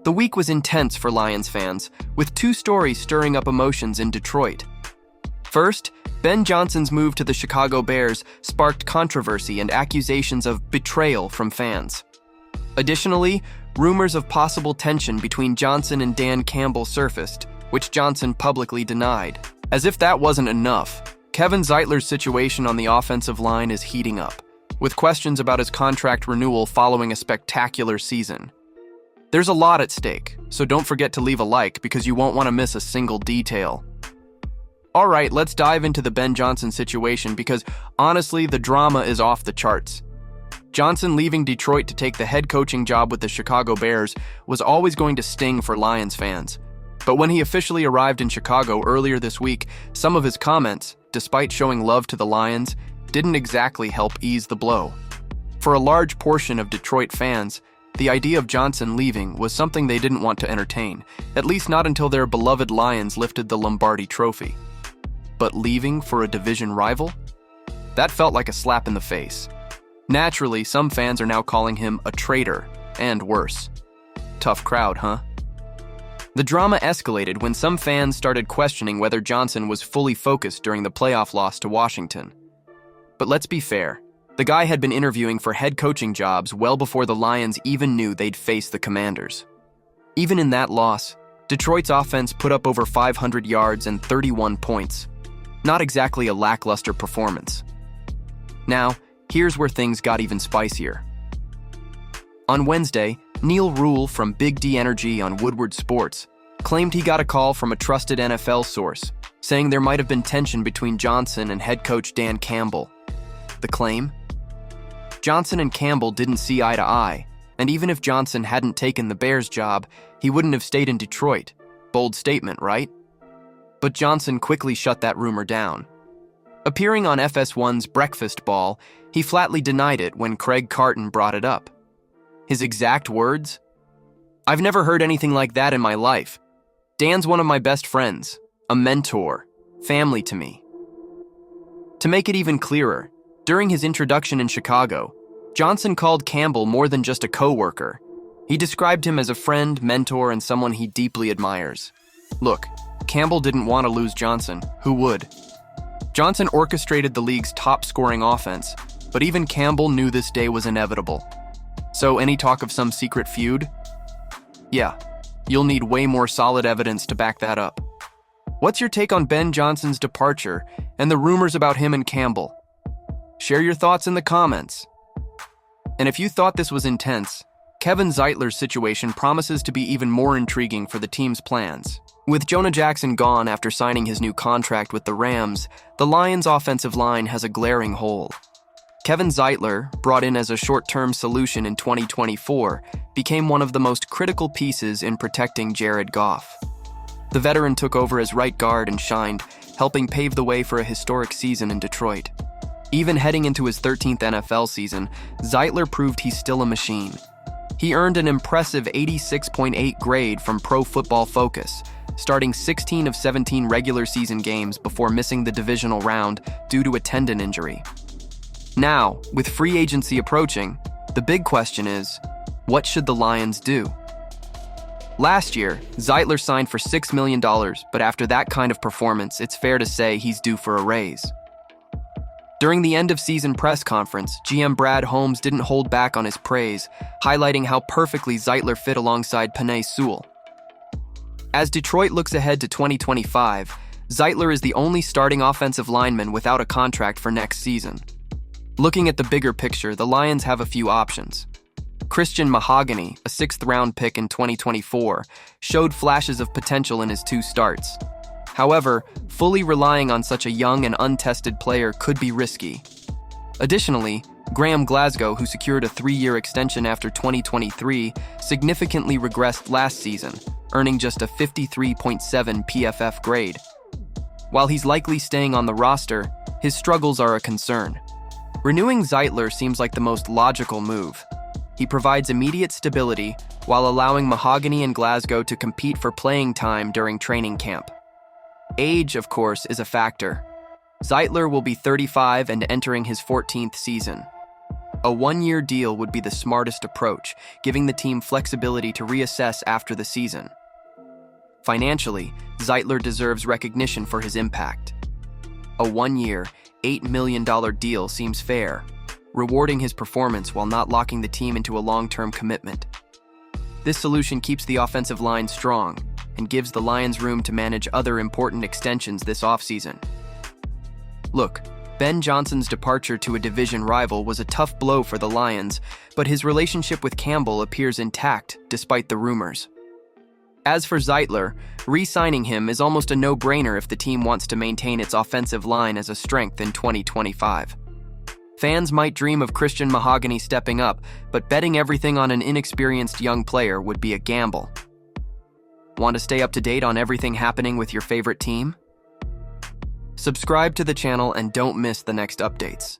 The week was intense for Lions fans, with two stories stirring up emotions in Detroit. First, Ben Johnson's move to the Chicago Bears sparked controversy and accusations of betrayal from fans. Additionally, rumors of possible tension between Johnson and Dan Campbell surfaced, which Johnson publicly denied. As if that wasn't enough, Kevin Zeitler's situation on the offensive line is heating up, with questions about his contract renewal following a spectacular season. There's a lot at stake, so don't forget to leave a like because you won't want to miss a single detail. Alright, let's dive into the Ben Johnson situation because honestly, the drama is off the charts. Johnson leaving Detroit to take the head coaching job with the Chicago Bears was always going to sting for Lions fans. But when he officially arrived in Chicago earlier this week, some of his comments, despite showing love to the Lions, didn't exactly help ease the blow. For a large portion of Detroit fans, the idea of Johnson leaving was something they didn't want to entertain, at least not until their beloved Lions lifted the Lombardi Trophy. But leaving for a division rival? That felt like a slap in the face. Naturally, some fans are now calling him a traitor, and worse. Tough crowd, huh? The drama escalated when some fans started questioning whether Johnson was fully focused during the playoff loss to Washington. But let's be fair. The guy had been interviewing for head coaching jobs well before the Lions even knew they'd face the Commanders. Even in that loss, Detroit's offense put up over 500 yards and 31 points. Not exactly a lackluster performance. Now, here's where things got even spicier. On Wednesday, Neil Rule from Big D Energy on Woodward Sports claimed he got a call from a trusted NFL source, saying there might have been tension between Johnson and head coach Dan Campbell. The claim? Johnson and Campbell didn't see eye to eye, and even if Johnson hadn't taken the Bears job, he wouldn't have stayed in Detroit. Bold statement, right? But Johnson quickly shut that rumor down. Appearing on FS1's Breakfast Ball, he flatly denied it when Craig Carton brought it up. His exact words? "I've never heard anything like that in my life. Dan's one of my best friends, a mentor, family to me." To make it even clearer, during his introduction in Chicago, Johnson called Campbell more than just a co-worker. He described him as a friend, mentor, and someone he deeply admires. Look, Campbell didn't want to lose Johnson. Who would? Johnson orchestrated the league's top-scoring offense, but even Campbell knew this day was inevitable. So any talk of some secret feud? Yeah, you'll need way more solid evidence to back that up. What's your take on Ben Johnson's departure and the rumors about him and Campbell? Share your thoughts in the comments. And if you thought this was intense, Kevin Zeitler's situation promises to be even more intriguing for the team's plans. With Jonah Jackson gone after signing his new contract with the Rams, the Lions' offensive line has a glaring hole. Kevin Zeitler, brought in as a short-term solution in 2024, became one of the most critical pieces in protecting Jared Goff. The veteran took over as right guard and shined, helping pave the way for a historic season in Detroit. Even heading into his 13th NFL season, Zeitler proved he's still a machine. He earned an impressive 86.8 grade from Pro Football Focus, starting 16 of 17 regular season games before missing the divisional round due to a tendon injury. Now, with free agency approaching, the big question is, what should the Lions do? Last year, Zeitler signed for $6 million, but after that kind of performance, it's fair to say he's due for a raise. During the end-of-season press conference, GM Brad Holmes didn't hold back on his praise, highlighting how perfectly Zeitler fit alongside Penei Sewell. As Detroit looks ahead to 2025, Zeitler is the only starting offensive lineman without a contract for next season. Looking at the bigger picture, the Lions have a few options. Christian Mahogany, a 6th-round pick in 2024, showed flashes of potential in his 2 starts. However, fully relying on such a young and untested player could be risky. Additionally, Graham Glasgow, who secured a 3-year extension after 2023, significantly regressed last season, earning just a 53.7 PFF grade. While he's likely staying on the roster, his struggles are a concern. Renewing Zeitler seems like the most logical move. He provides immediate stability while allowing Mahogany and Glasgow to compete for playing time during training camp. Age, of course, is a factor. Zeitler will be 35 and entering his 14th season. A one-year deal would be the smartest approach, giving the team flexibility to reassess after the season. Financially, Zeitler deserves recognition for his impact. A one-year, $8 million deal seems fair, rewarding his performance while not locking the team into a long-term commitment. This solution keeps the offensive line strong and gives the Lions room to manage other important extensions this offseason. Look, Ben Johnson's departure to a division rival was a tough blow for the Lions, but his relationship with Campbell appears intact despite the rumors. As for Zeitler, re-signing him is almost a no-brainer if the team wants to maintain its offensive line as a strength in 2025. Fans might dream of Christian Mahogany stepping up, but betting everything on an inexperienced young player would be a gamble. Want to stay up to date on everything happening with your favorite team? Subscribe to the channel and don't miss the next updates.